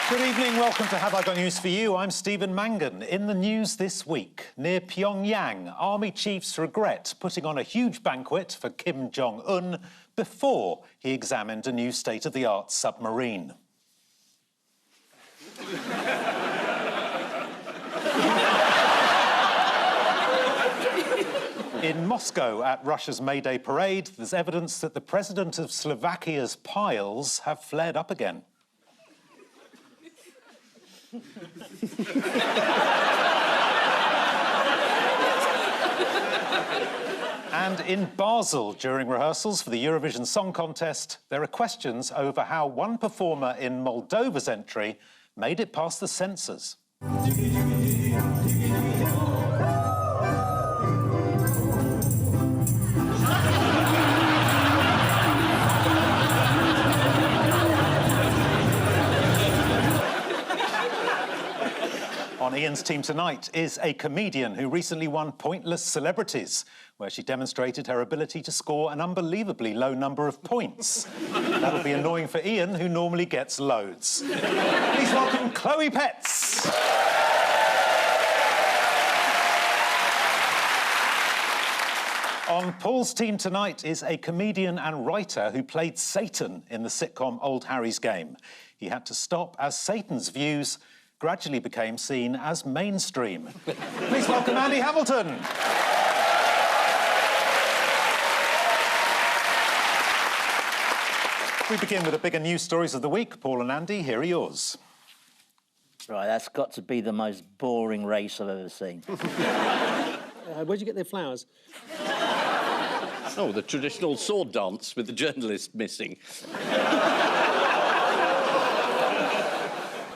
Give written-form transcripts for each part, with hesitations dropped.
Good evening, welcome to Have I Got News For You? I'm Stephen Mangan. In the news this week, near Pyongyang, army chiefs regret putting on a huge banquet for Kim Jong-un before he examined a new state-of-the-art submarine. In Moscow, at Russia's May Day parade, there's evidence that the president of Slovakia's piles have flared up again. And in Basel, during rehearsals for the Eurovision Song Contest, there are questions over how one performer in Moldova's entry made it past the censors. On Ian's team tonight is a comedian who recently won Pointless Celebrities, where she demonstrated her ability to score an unbelievably low number of points. That'll be annoying for Ian, who normally gets loads. Please welcome Chloe Petts. On Paul's team tonight is a comedian and writer who played Satan in the sitcom Old Harry's Game. He had to stop as Satan's views gradually became seen as mainstream. Please welcome Andy Hamilton. We begin with the bigger news stories of the week. Paul and Andy, here are yours. Right, that's got to be the most boring race I've ever seen. Where'd you get their flowers? Oh, the traditional sword dance with the journalist missing.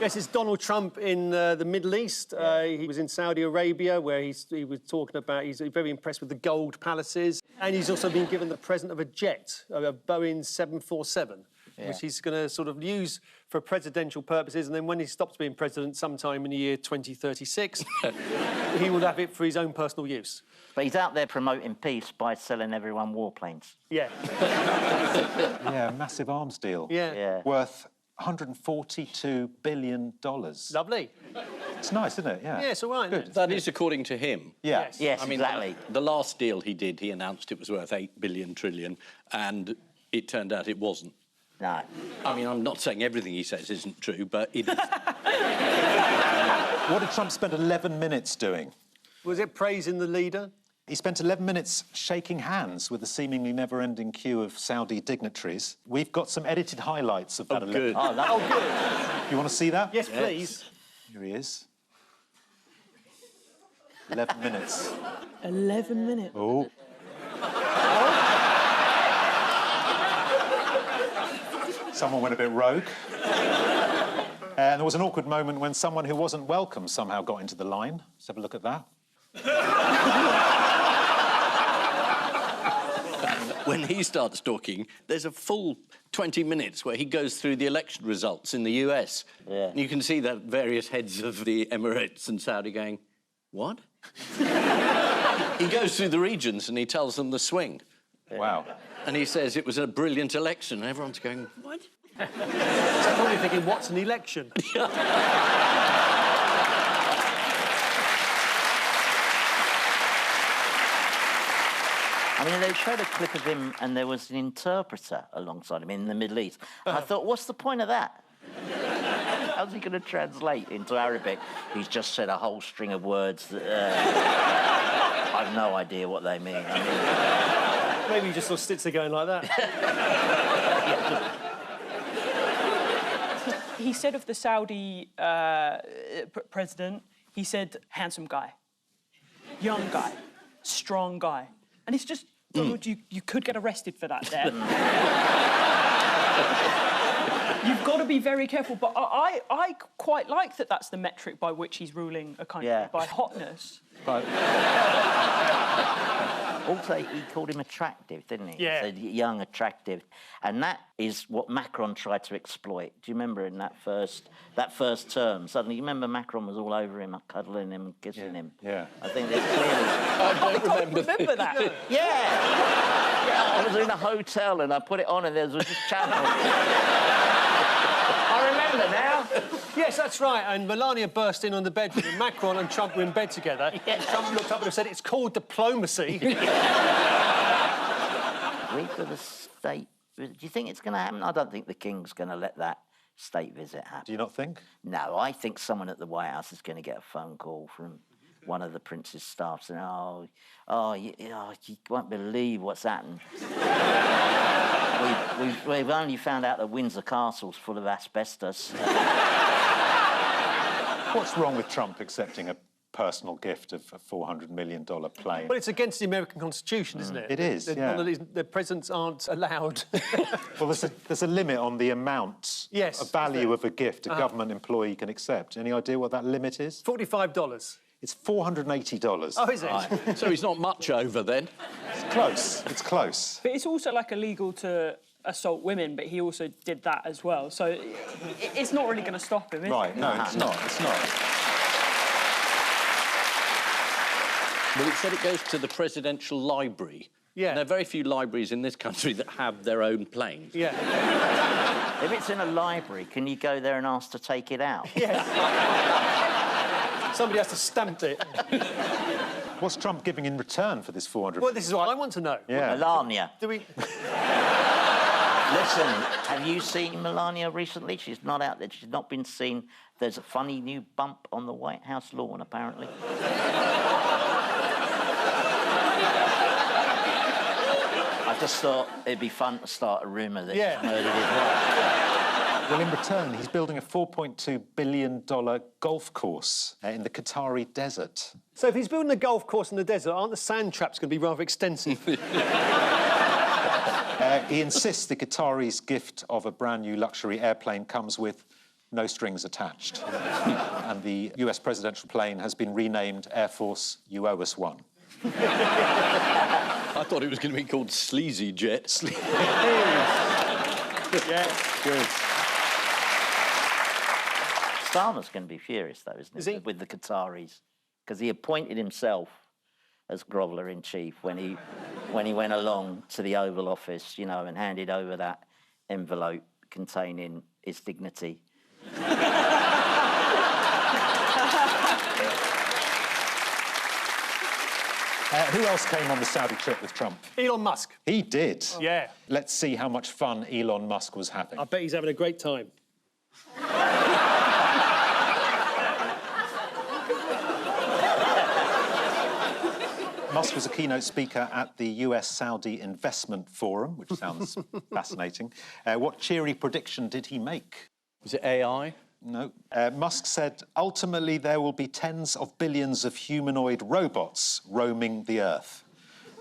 Yes, it's Donald Trump in the Middle East. He was in Saudi Arabia, where he was talking about he's very impressed with the gold palaces. And he's also been given the present of a jet, a Boeing 747, which he's going to sort of use for presidential purposes. And then when he stops being president sometime in the year 2036, he will have it for his own personal use. But he's out there promoting peace by selling everyone warplanes. Yeah. Yeah, massive arms deal. Yeah. Worth $142 billion. Lovely. It's nice, isn't it? Yeah. Yeah, it's all right. Good. That is according to him. Yeah. Yes, I mean, exactly. The last deal he did, he announced it was worth 8 billion trillion, and it turned out it wasn't. No. I mean, I'm not saying everything he says isn't true, but it is. What did Trump spend 11 minutes doing? Was it praising the leader? He spent 11 minutes shaking hands with the seemingly never-ending queue of Saudi dignitaries. We've got some edited highlights of that. Oh, good. Oh, good. You want to see that? Yes, please. Here he is. 11 minutes. 11 minutes. Oh. Someone went a bit rogue. And there was an awkward moment when someone who wasn't welcome somehow got into the line. Let's have a look at that. When he starts talking, there's a full 20 minutes where he goes through the election results in the US. Yeah. And you can see the various heads of the Emirates and Saudi going, what? He goes through the regions and he tells them the swing. Wow. And he says it was a brilliant election. And everyone's going, what? So I'm probably thinking, what's an election? I mean, they showed a clip of him and there was an interpreter alongside him in the Middle East. And I thought, what's the point of that? How's he going to translate into Arabic? He's just said a whole string of words that I've no idea what they mean. I mean... Maybe he just sort of sits there going like that. He said of the Saudi president, he said, handsome guy, young guy, strong guy. And it's just, Donald, you could get arrested for that there. You've got to be very careful. But I quite like that that's the metric by which he's ruling a country, by hotness. But... Also, he called him attractive, didn't he? Yeah. He said young, attractive. And that is what Macron tried to exploit. Do you remember in that first term? Suddenly, you remember Macron was all over him, cuddling him and kissing him? Yeah. I think there's clearly... I don't remember Remember that? Yeah. I was in a hotel and I put it on and there was this channel. I remember now. Yes, that's right. And Melania burst in on the bed and Macron and Trump were in bed together. Yeah. And Trump looked up and said, "It's called diplomacy." Week of the state visit. Do you think it's going to happen? I don't think the King's going to let that state visit happen. Do you not think? No, I think someone at the White House is going to get a phone call from one of the Prince's staff saying, you won't believe what's happened. we've only found out that Windsor Castle's full of asbestos. What's wrong with Trump accepting a personal gift of a $400 million plane? Well, it's against the American Constitution, isn't it? It is, yeah. The presidents aren't allowed. Well, there's a limit on the amount of value of a gift a government employee can accept. Any idea what that limit is? $45. It's $480. Oh, is it? Right. So he's not much over then. It's close. It's close. But it's also like illegal to assault women, but he also did that as well. So it's not really going to stop him, is Right, it? no, it's not. It's not. Well, it said it goes to the presidential library. Yeah. And there are very few libraries in this country that have their own planes. Yeah. If it's in a library, can you go there and ask to take it out? Yes. Somebody has to stamp it. What's Trump giving in return for this $400 Well, this is what I want to know. Yeah. Melania. Do we... Listen, have you seen Melania recently? She's not out there. She's not been seen. There's a funny new bump on the White House lawn, apparently. I just thought it'd be fun to start a rumour that Yeah. she's murdered his wife. Well, in return, he's building a $4.2 billion golf course in the Qatari desert. So if he's building a golf course in the desert, aren't the sand traps going to be rather extensive? He insists the Qataris' gift of a brand new luxury airplane comes with no strings attached. And the US presidential plane has been renamed Air Force You Owe Us One. I thought it was going to be called Sleazy Jet. Yeah. Good. Starmer's going to be furious, though, isn't he? Is he? With the Qataris. Because he appointed himself as groveller-in-chief when he went along to the Oval Office, you know, and handed over that envelope containing his dignity. Who else came on the Saudi trip with Trump? Elon Musk. He did. Yeah. Let's see how much fun Elon Musk was having. I bet he's having a great time. Musk was a keynote speaker at the US-Saudi Investment Forum, which sounds fascinating. What cheery prediction did he make? Was it AI? No. Musk said, ultimately there will be tens of billions of humanoid robots roaming the Earth.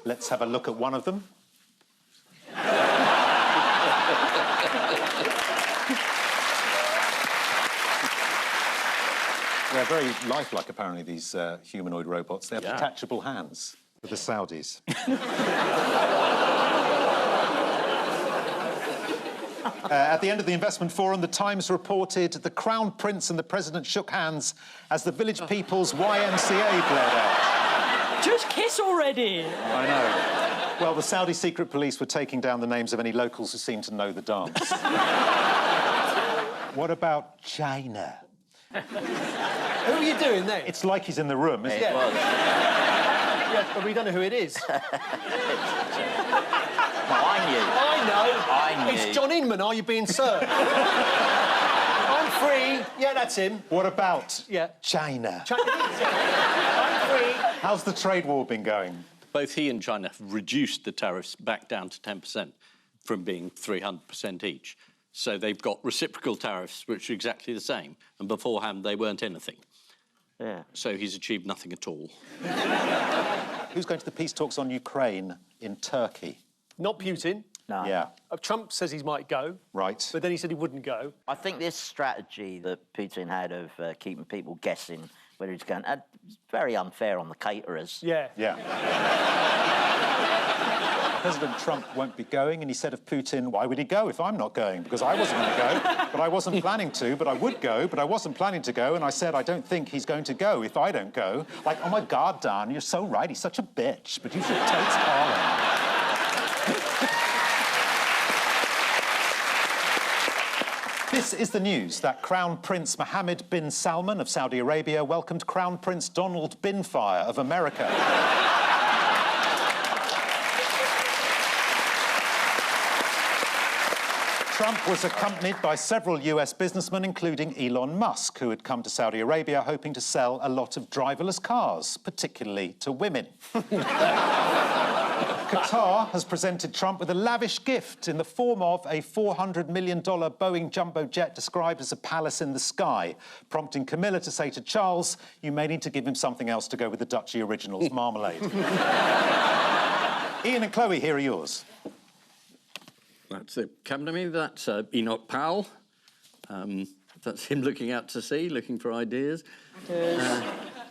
Let's have a look at one of them. They're very lifelike, apparently, these humanoid robots. They have detachable hands for the Saudis. At the end of the investment forum, the Times reported the Crown Prince and the President shook hands as the village people's YMCA bled out. Just kiss already! I know. Well, the Saudi secret police were taking down the names of any locals who seemed to know the dance. What about China? Who are you doing there? It's like he's in the room, isn't it? It was. Yeah, but we don't know who it is. No, I knew. I know. knew. It's John Inman. Are you being served? I'm free. Yeah, that's him. What about Yeah. China? I'm free. How's the trade war been going? Both he and China have reduced the tariffs back down to 10% from being 300% each. So they've got reciprocal tariffs, which are exactly the same. And beforehand, they weren't anything. Yeah. So he's achieved nothing at all. Who's going to the peace talks on Ukraine in Turkey? Not Putin. No. Yeah, Trump says he might go, right. but then he said he wouldn't go. I think this strategy that Putin had of keeping people guessing whether he's going, very unfair on the caterers. Yeah. Yeah. President Trump won't be going, and he said of Putin, why would he go if I'm not going? Because I wasn't going to go, but I wasn't planning to, but I would go, but I wasn't planning to go, and I said I don't think he's going to go if I don't go. Like, oh, my God, Don, you're so right, he's such a bitch, but you should taste Colin. This is the news that Crown Prince Mohammed bin Salman of Saudi Arabia welcomed Crown Prince Donald Binfire of America. Trump was accompanied by several US businessmen, including Elon Musk, who had come to Saudi Arabia hoping to sell a lot of driverless cars, particularly to women. Qatar has presented Trump with a lavish gift in the form of a $400 million Boeing jumbo jet described as a palace in the sky, prompting Camilla to say to Charles, you may need to give him something else to go with the Duchy Originals marmalade. Ian and Chloe, here are yours. That's the Academy, that's Enoch Powell. That's him looking out to sea, looking for ideas. There's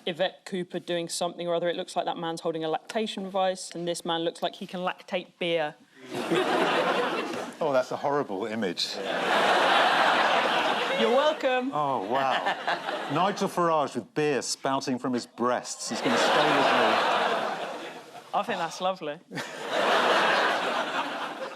Yvette Cooper doing something or other. It looks like that man's holding a lactation device, and this man looks like he can lactate beer. Oh, that's a horrible image. You're welcome. Oh, wow. Nigel Farage with beer spouting from his breasts. He's going to stay with me. I think that's lovely.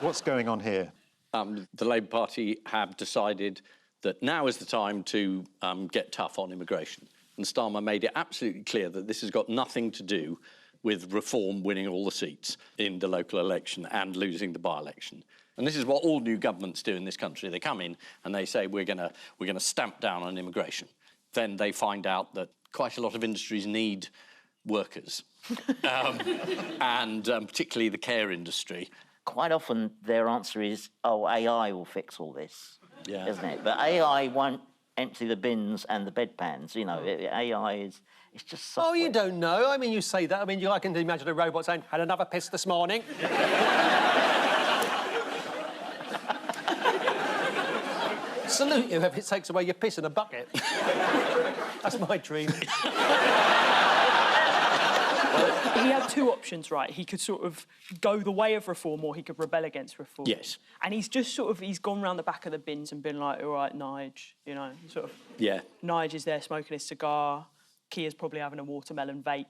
What's going on here? The Labour Party have decided that now is the time to get tough on immigration. And Starmer made it absolutely clear that this has got nothing to do with Reform winning all the seats in the local election and losing the by-election. And this is what all new governments do in this country. They come in and they say, we're going to stamp down on immigration. Then they find out that quite a lot of industries need workers, and particularly the care industry. Quite often their answer is, oh, AI will fix all this, Yeah. isn't it? But AI won't empty the bins and the bedpans, you know. AI is, it's just software. Oh, you don't know. I mean, you say that. I mean, I can imagine a robot saying, had another piss this morning. Salute you if it takes away your piss in a bucket. That's my dream. He had two options, right? He could sort of go the way of Reform or he could rebel against Reform. Yes. And he's just sort of, he's gone round the back of the bins and been like, all right, Nige, you know, sort of. Yeah. Nige is there smoking his cigar. Kia's probably having a watermelon vape.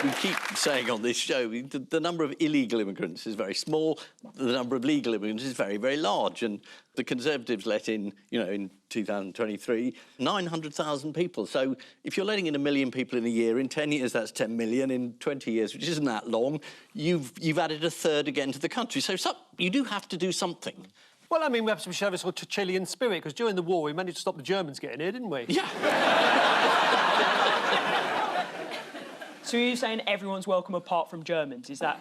We keep saying on this show, the number of illegal immigrants is very small, the number of legal immigrants is very, very large. And the Conservatives let in, in 2023, 900,000 people. So if you're letting in 1 million people in a year, in 10 years, that's 10 million. In 20 years, which isn't that long, you've added a third again to the country. So you do have to do something. Well, I mean, we should have a sort of Chilean spirit, because during the war, we managed to stop the Germans getting here, didn't we? Yeah. So are you saying everyone's welcome apart from Germans? Is that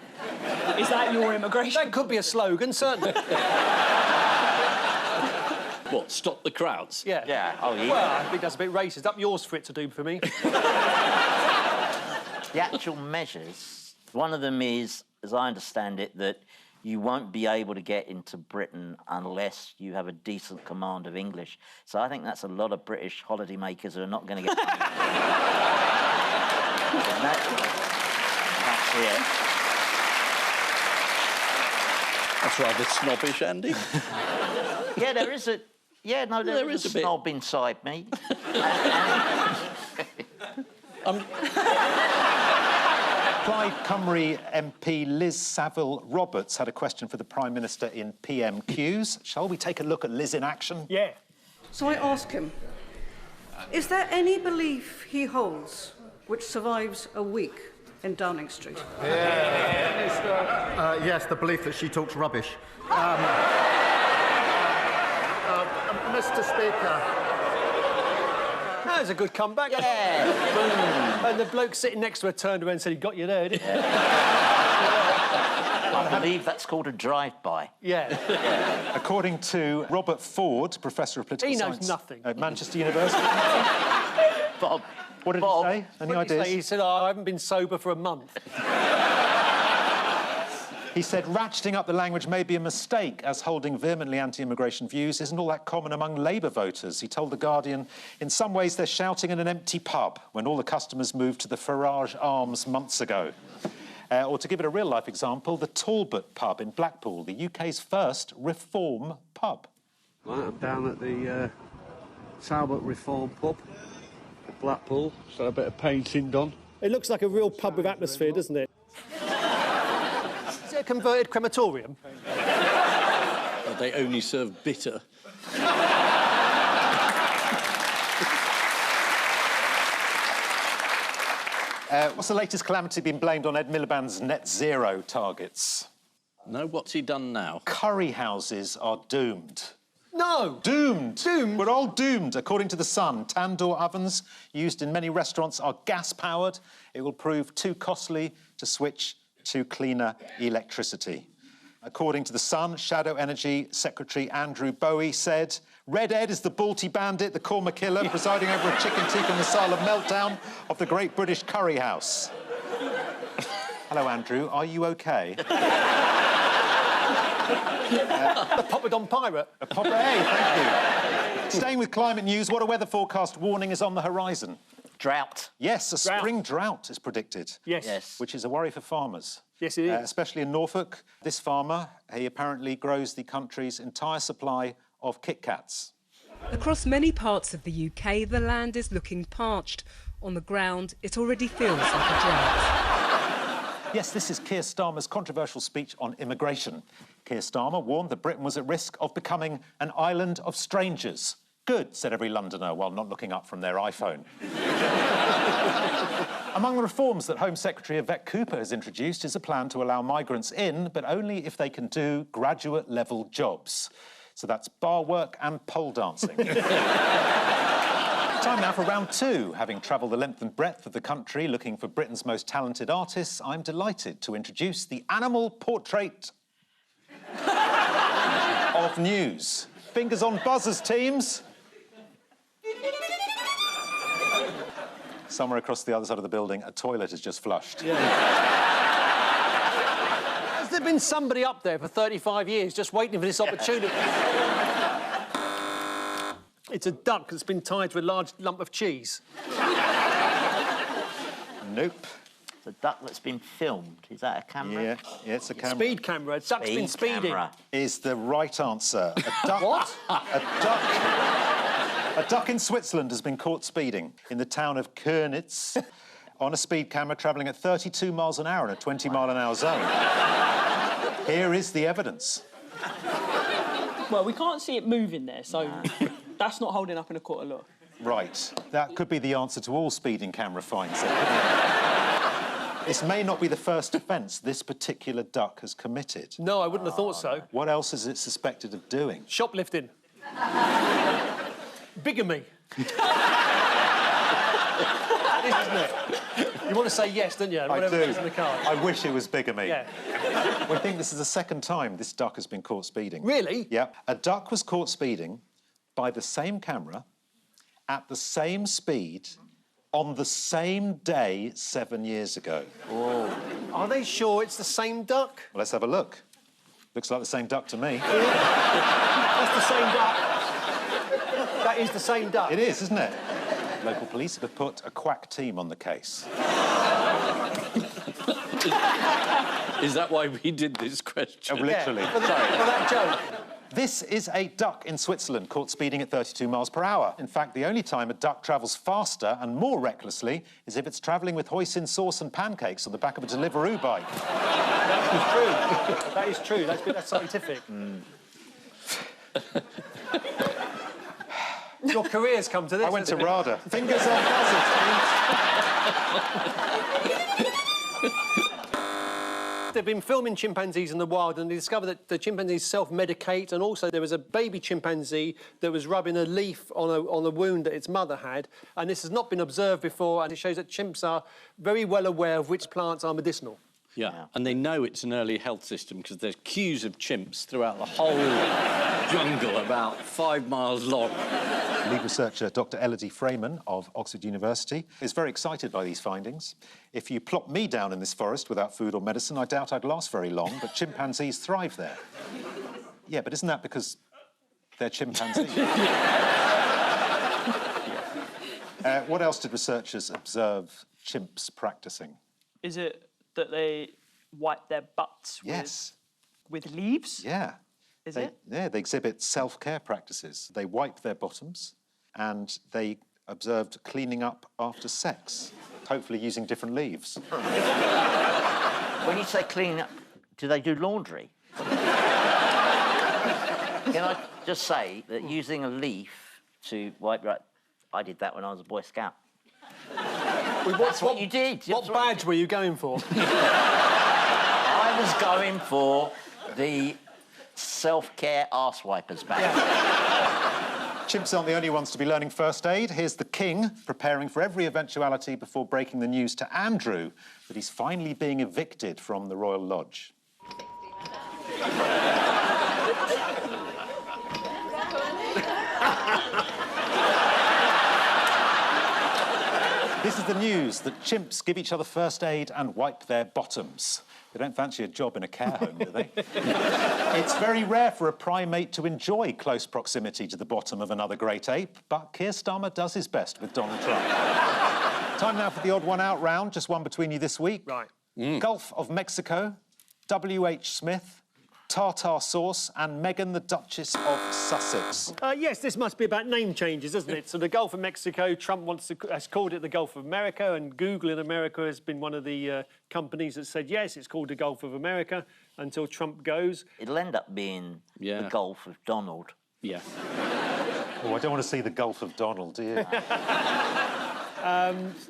your immigration? That could be a slogan, certainly. What, stop the crowds? Yeah. Yeah, oh, yeah. Well, I think that's a bit racist. Up yours for it to do for me. The actual measures, one of them is, as I understand it, that you won't be able to get into Britain unless you have a decent command of English. So I think that's a lot of British holidaymakers who are not going to get... That's it. That's rather snobbish, Andy. Yeah, there is a... Yeah, no, there is a snob inside me. Plaid Cymru MP Liz Saville-Roberts had a question for the Prime Minister in PMQs. Shall we take a look at Liz in action? Yeah. So I ask him, is there any belief he holds which survives a week in Downing Street? Yes, the belief that she talks rubbish. Mr. Speaker. That was a good comeback. Yeah. And the bloke sitting next to her turned around and said, he got you there, didn't he? I believe that's called a drive-by. Yeah. According to Robert Ford, Professor of Political He knows Science nothing. at Manchester University. Bob. What did Bob, he say? Any What did he ideas? say? He said, I haven't been sober for a month. He said ratcheting up the language may be a mistake, as holding vehemently anti-immigration views isn't all that common among Labour voters. He told The Guardian, in some ways they're shouting in an empty pub when all the customers moved to the Farage Arms months ago. Or to give it a real-life example, the Talbot pub in Blackpool, the UK's first reform pub. Right, I'm down at the Talbot Reform Pub, Blackpool. So a bit of painting done. It looks like a real pub with atmosphere, doesn't it? it a converted crematorium? They only serve bitter. What's the latest calamity being blamed on Ed Miliband's net zero targets? No, what's he done now? Curry houses are doomed. No! Doomed! Doomed? We're all doomed, according to The Sun. Tandoor ovens used in many restaurants are gas-powered. It will prove too costly to switch to cleaner electricity. According to The Sun, Shadow Energy Secretary Andrew Bowie said, Red Ed is the Balti bandit, the Corma killer, presiding over a chicken tikka masala meltdown of the Great British Curry House. Hello, Andrew. Are you OK? The Poppadom pirate. Hey, thank you. Staying with climate news, what a weather forecast warning is on the horizon? Drought. Yes, a spring drought is predicted. Yes. Which is a worry for farmers. Yes, it is. Especially in Norfolk. This farmer, he apparently grows the country's entire supply of Kit Kats. Across many parts of the UK, the land is looking parched. On the ground, it already feels like a drought. Yes, this is Keir Starmer's controversial speech on immigration. Keir Starmer warned that Britain was at risk of becoming an island of strangers. Good, said every Londoner while not looking up from their iPhone. Among the reforms that Home Secretary Yvette Cooper has introduced is a plan to allow migrants in, but only if they can do graduate-level jobs. So that's bar work and pole dancing. Time now for round two. Having travelled the length and breadth of the country looking for Britain's most talented artists, I'm delighted to introduce the animal portrait of news. Fingers on buzzers, teams. Somewhere across the other side of the building, a toilet has just flushed. Yeah. Has there been somebody up there for 35 years just waiting for this opportunity? It's a duck that's been tied to a large lump of cheese. Nope. It's a duck that's been filmed. Is that a camera? Yeah, it's a camera. Speed camera. A duck's been speeding. Camera. Is the right answer. A duck... What? A duck in Switzerland has been caught speeding in the town of Kernitz on a speed camera travelling at 32 miles an hour in a 20-mile-an-hour zone. Here is the evidence. Well, we can't see it moving there, so that's not holding up in a court of law. Right. That could be the answer to all speeding camera fines. This may not be the first offence this particular duck has committed. No, I wouldn't have thought so. What else is it suspected of doing? Shoplifting. Bigamy. Isn't it? You want to say yes, don't you? I do. It is in the card. I wish it was bigamy. Yeah. We think this is the second time this duck has been caught speeding. Really? Yeah. A duck was caught speeding by the same camera at the same speed on the same day 7 years ago. Oh. Are they sure it's the same duck? Well, let's have a look. Looks like the same duck to me. That's the same duck. That is the same duck. It is, isn't it? Local police have put a quack team on the case. Is that why we did this question? Oh, literally. Yeah, for that joke. This is a duck in Switzerland caught speeding at 32 miles per hour. In fact, the only time a duck travels faster and more recklessly is if it's travelling with hoisin sauce and pancakes on the back of a Deliveroo bike. That is true. That is true. That's scientific. Your career's come to this. I went to hasn't it? RADA. Fingers on buzzers, They've been filming chimpanzees in the wild and they discovered that the chimpanzees self-medicate, and also there was a baby chimpanzee that was rubbing a leaf on a wound that its mother had, and this has not been observed before, and it shows that chimps are very well aware of which plants are medicinal. Yeah, and they know it's an early health system because there's queues of chimps throughout the whole jungle, about 5 miles long. Lead researcher Dr. Elodie Freeman of Oxford University is very excited by these findings. If you plop me down in this forest without food or medicine, I doubt I'd last very long, but chimpanzees thrive there. Yeah, but isn't that because they're chimpanzees? What else did researchers observe chimps practising? Is it that they wipe their butts Yes. with leaves? Yeah. Is it? Yeah, they exhibit self-care practices. They wipe their bottoms and they observed cleaning up after sex, hopefully using different leaves. When you say clean up, Do they do laundry? Can I just say that using a leaf to wipe right... I did that when I was a Boy Scout. That's what you did. What badge were you going for? I was going for the self-care arse wipers badge. Chimps aren't the only ones to be learning first aid. Here's the king preparing for every eventuality before breaking the news to Andrew that he's finally being evicted from the Royal Lodge. This is the news that chimps give each other first aid and wipe their bottoms. They don't fancy a job in a care home, do they? It's very rare for a primate to enjoy close proximity to the bottom of another great ape, but Keir Starmer does his best with Donald Trump. Time now for the odd one out round, just one between you this week. Right. Gulf of Mexico, W.H. Smith, tartar sauce, and Meghan, the Duchess of Sussex. Yes, this must be about name changes, isn't it? So the Gulf of Mexico, Trump has called it the Gulf of America, and Google in America has been one of the companies that said, yes, it's called the Gulf of America, until Trump goes. It'll end up being the Gulf of Donald. Yeah. Oh, I don't want to see the Gulf of Donald, do you?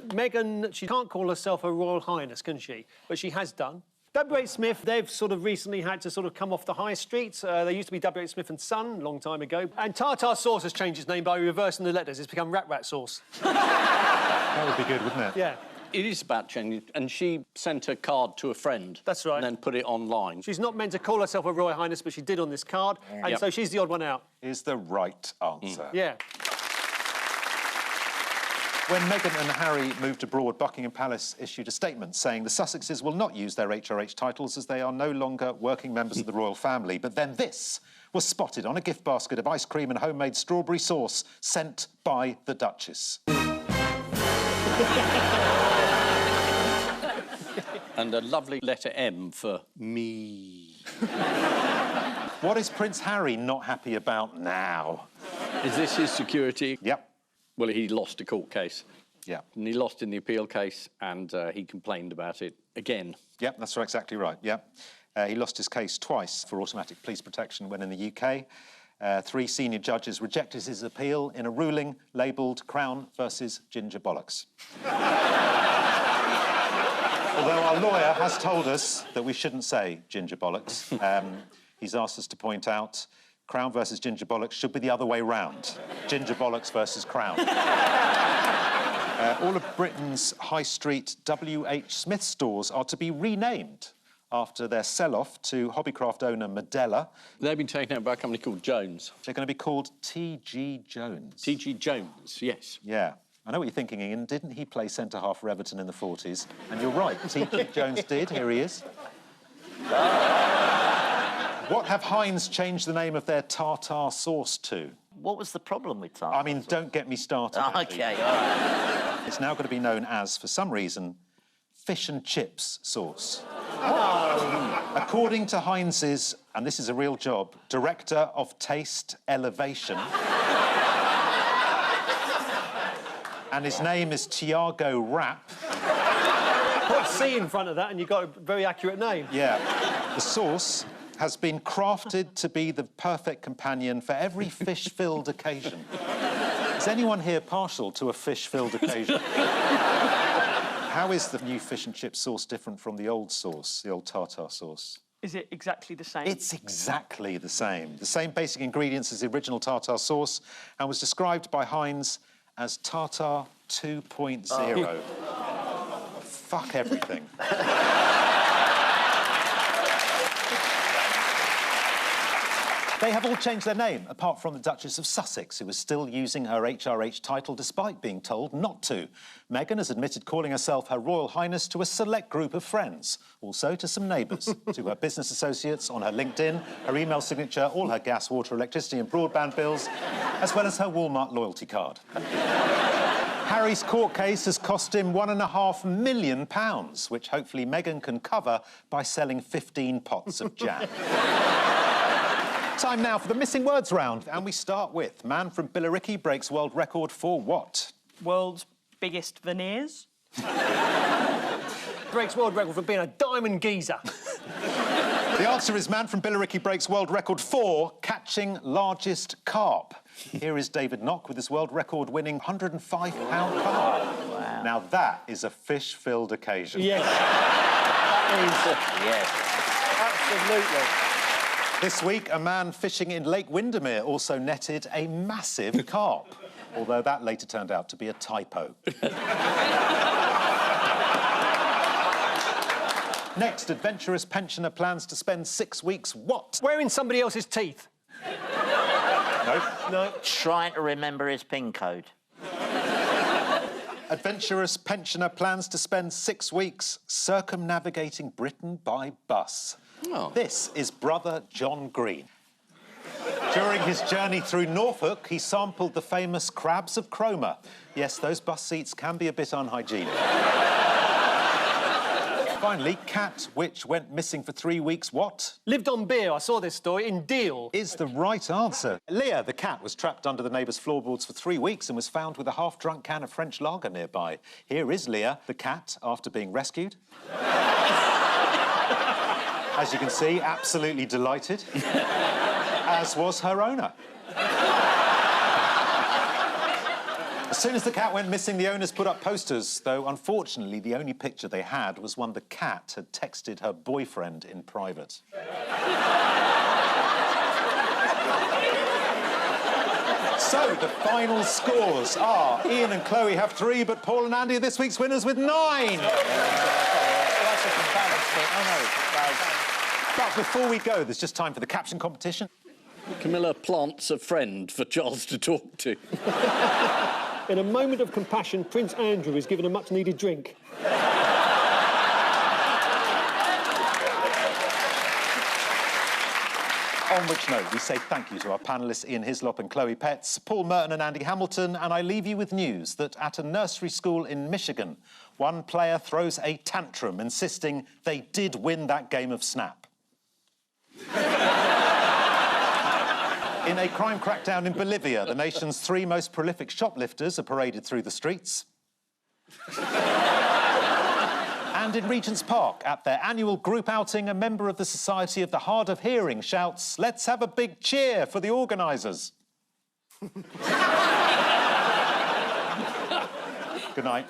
Meghan, she can't call herself a Royal Highness, can she? But she has done. W.H. Smith, they've sort of recently had to sort of come off the high streets. They used to be W.H. Smith and Son a long time ago. And tartar sauce has changed its name by reversing the letters. It's become rat sauce. That would be good, wouldn't it? Yeah. It is about changing, and she sent a card to a friend. That's right. And then put it online. She's not meant to call herself a Royal Highness, but she did on this card, and so she's the odd one out. Is the right answer. Yeah. When Meghan and Harry moved abroad, Buckingham Palace issued a statement saying the Sussexes will not use their HRH titles as they are no longer working members of the royal family. But then this was spotted on a gift basket of ice cream and homemade strawberry sauce sent by the Duchess. And a lovely letter M for me. What is Prince Harry not happy about now? Is this his security? Yep. Well, he lost a court case. Yeah. And he lost in the appeal case, and he complained about it again. Yep, that's right, exactly right, yep. He lost his case twice for automatic police protection when in the UK. 3 senior judges rejected his appeal in a ruling labelled Crown versus Ginger Bollocks. Although our lawyer has told us that we shouldn't say Ginger Bollocks. He's asked us to point out Crown versus Ginger Bollocks should be the other way round. Ginger Bollocks versus Crown. All of Britain's high street W.H. Smith stores are to be renamed after their sell-off to hobbycraft owner Medela. They've been taken out by a company called Jones. They're going to be called T.G. Jones. T.G. Jones, yes. Yeah. I know what you're thinking, Ian. Didn't he play centre-half for Everton in the 40s? And you're right, T.G. Jones did. Here he is. What have Heinz changed the name of their tartar sauce to? What was the problem with tartar? I mean, don't get me started. OK, all right. It's now going to be known as, for some reason, fish and chips sauce. According to Heinz's, and this is a real job, Director of Taste Elevation. And his name is Tiago Rapp. Put C in front of that and you've got a very accurate name. Yeah. The sauce has been crafted to be the perfect companion for every fish-filled occasion. Is anyone here partial to a fish-filled occasion? How is the new fish and chip sauce different from the old sauce, the old tartar sauce? Is it exactly the same? It's exactly the same. The same basic ingredients as the original tartar sauce, and was described by Heinz as Tartar 2.0. Fuck everything. They have all changed their name, apart from the Duchess of Sussex, who is still using her HRH title despite being told not to. Meghan has admitted calling herself Her Royal Highness to a select group of friends, also to some neighbours, to her business associates, on her LinkedIn, her email signature, all her gas, water, electricity and broadband bills, as well as her Walmart loyalty card. Harry's court case has cost him £1.5 million, which hopefully Meghan can cover by selling 15 pots of jam. Time now for the missing words round, and we start with man from Billericay breaks world record for what? World's biggest veneers. Breaks world record for being a diamond geezer. The answer is man from Billericay breaks world record for catching largest carp. Here is David Knock with his world record winning 105-pound carp. Wow. Now that is a fish-filled occasion. Yes. That is. Yes. Absolutely. This week, a man fishing in Lake Windermere also netted a massive carp, although that later turned out to be a typo. Next, adventurous pensioner plans to spend 6 weeks what? Wearing somebody else's teeth. No. No. Trying to remember his PIN code. Adventurous pensioner plans to spend 6 weeks circumnavigating Britain by bus. Oh. This is brother John Green. During his journey through Norfolk, he sampled the famous crabs of Cromer. Yes, those bus seats can be a bit unhygienic. Finally, cat which went missing for 3 weeks what? Lived on beer. I saw this story in Deal. Is the right answer. Leah, the cat, was trapped under the neighbour's floorboards for 3 weeks and was found with a half-drunk can of French lager nearby. Here is Leah, the cat, after being rescued. As you can see, absolutely delighted, as was her owner. As soon as the cat went missing, the owners put up posters, though unfortunately the only picture they had was one the cat had texted her boyfriend in private. So, the final scores are Ian and Chloe have 3, but Paul and Andy are this week's winners with 9. But before we go, there's just time for the caption competition. Camilla plants a friend for Charles to talk to. In a moment of compassion, Prince Andrew is given a much-needed drink. On which note, we say thank you to our panellists Ian Hislop and Chloe Petts, Paul Merton and Andy Hamilton, and I leave you with news that at a nursery school in Michigan, one player throws a tantrum insisting they did win that game of Snap. In a crime crackdown in Bolivia, the nation's 3 most prolific shoplifters are paraded through the streets. And in Regent's Park, at their annual group outing, a member of the Society of the Hard of Hearing shouts, "Let's have a big cheer for the organisers." Good night.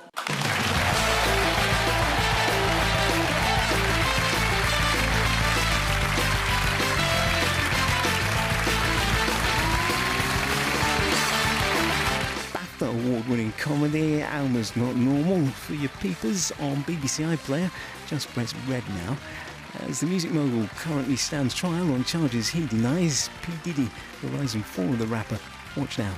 Award-winning comedy Alma's Not Normal for your peepers on BBC iPlayer. Just press red now. As the music mogul currently stands trial on charges he denies, P. Diddy, the rise and fall of the rapper. Watch now.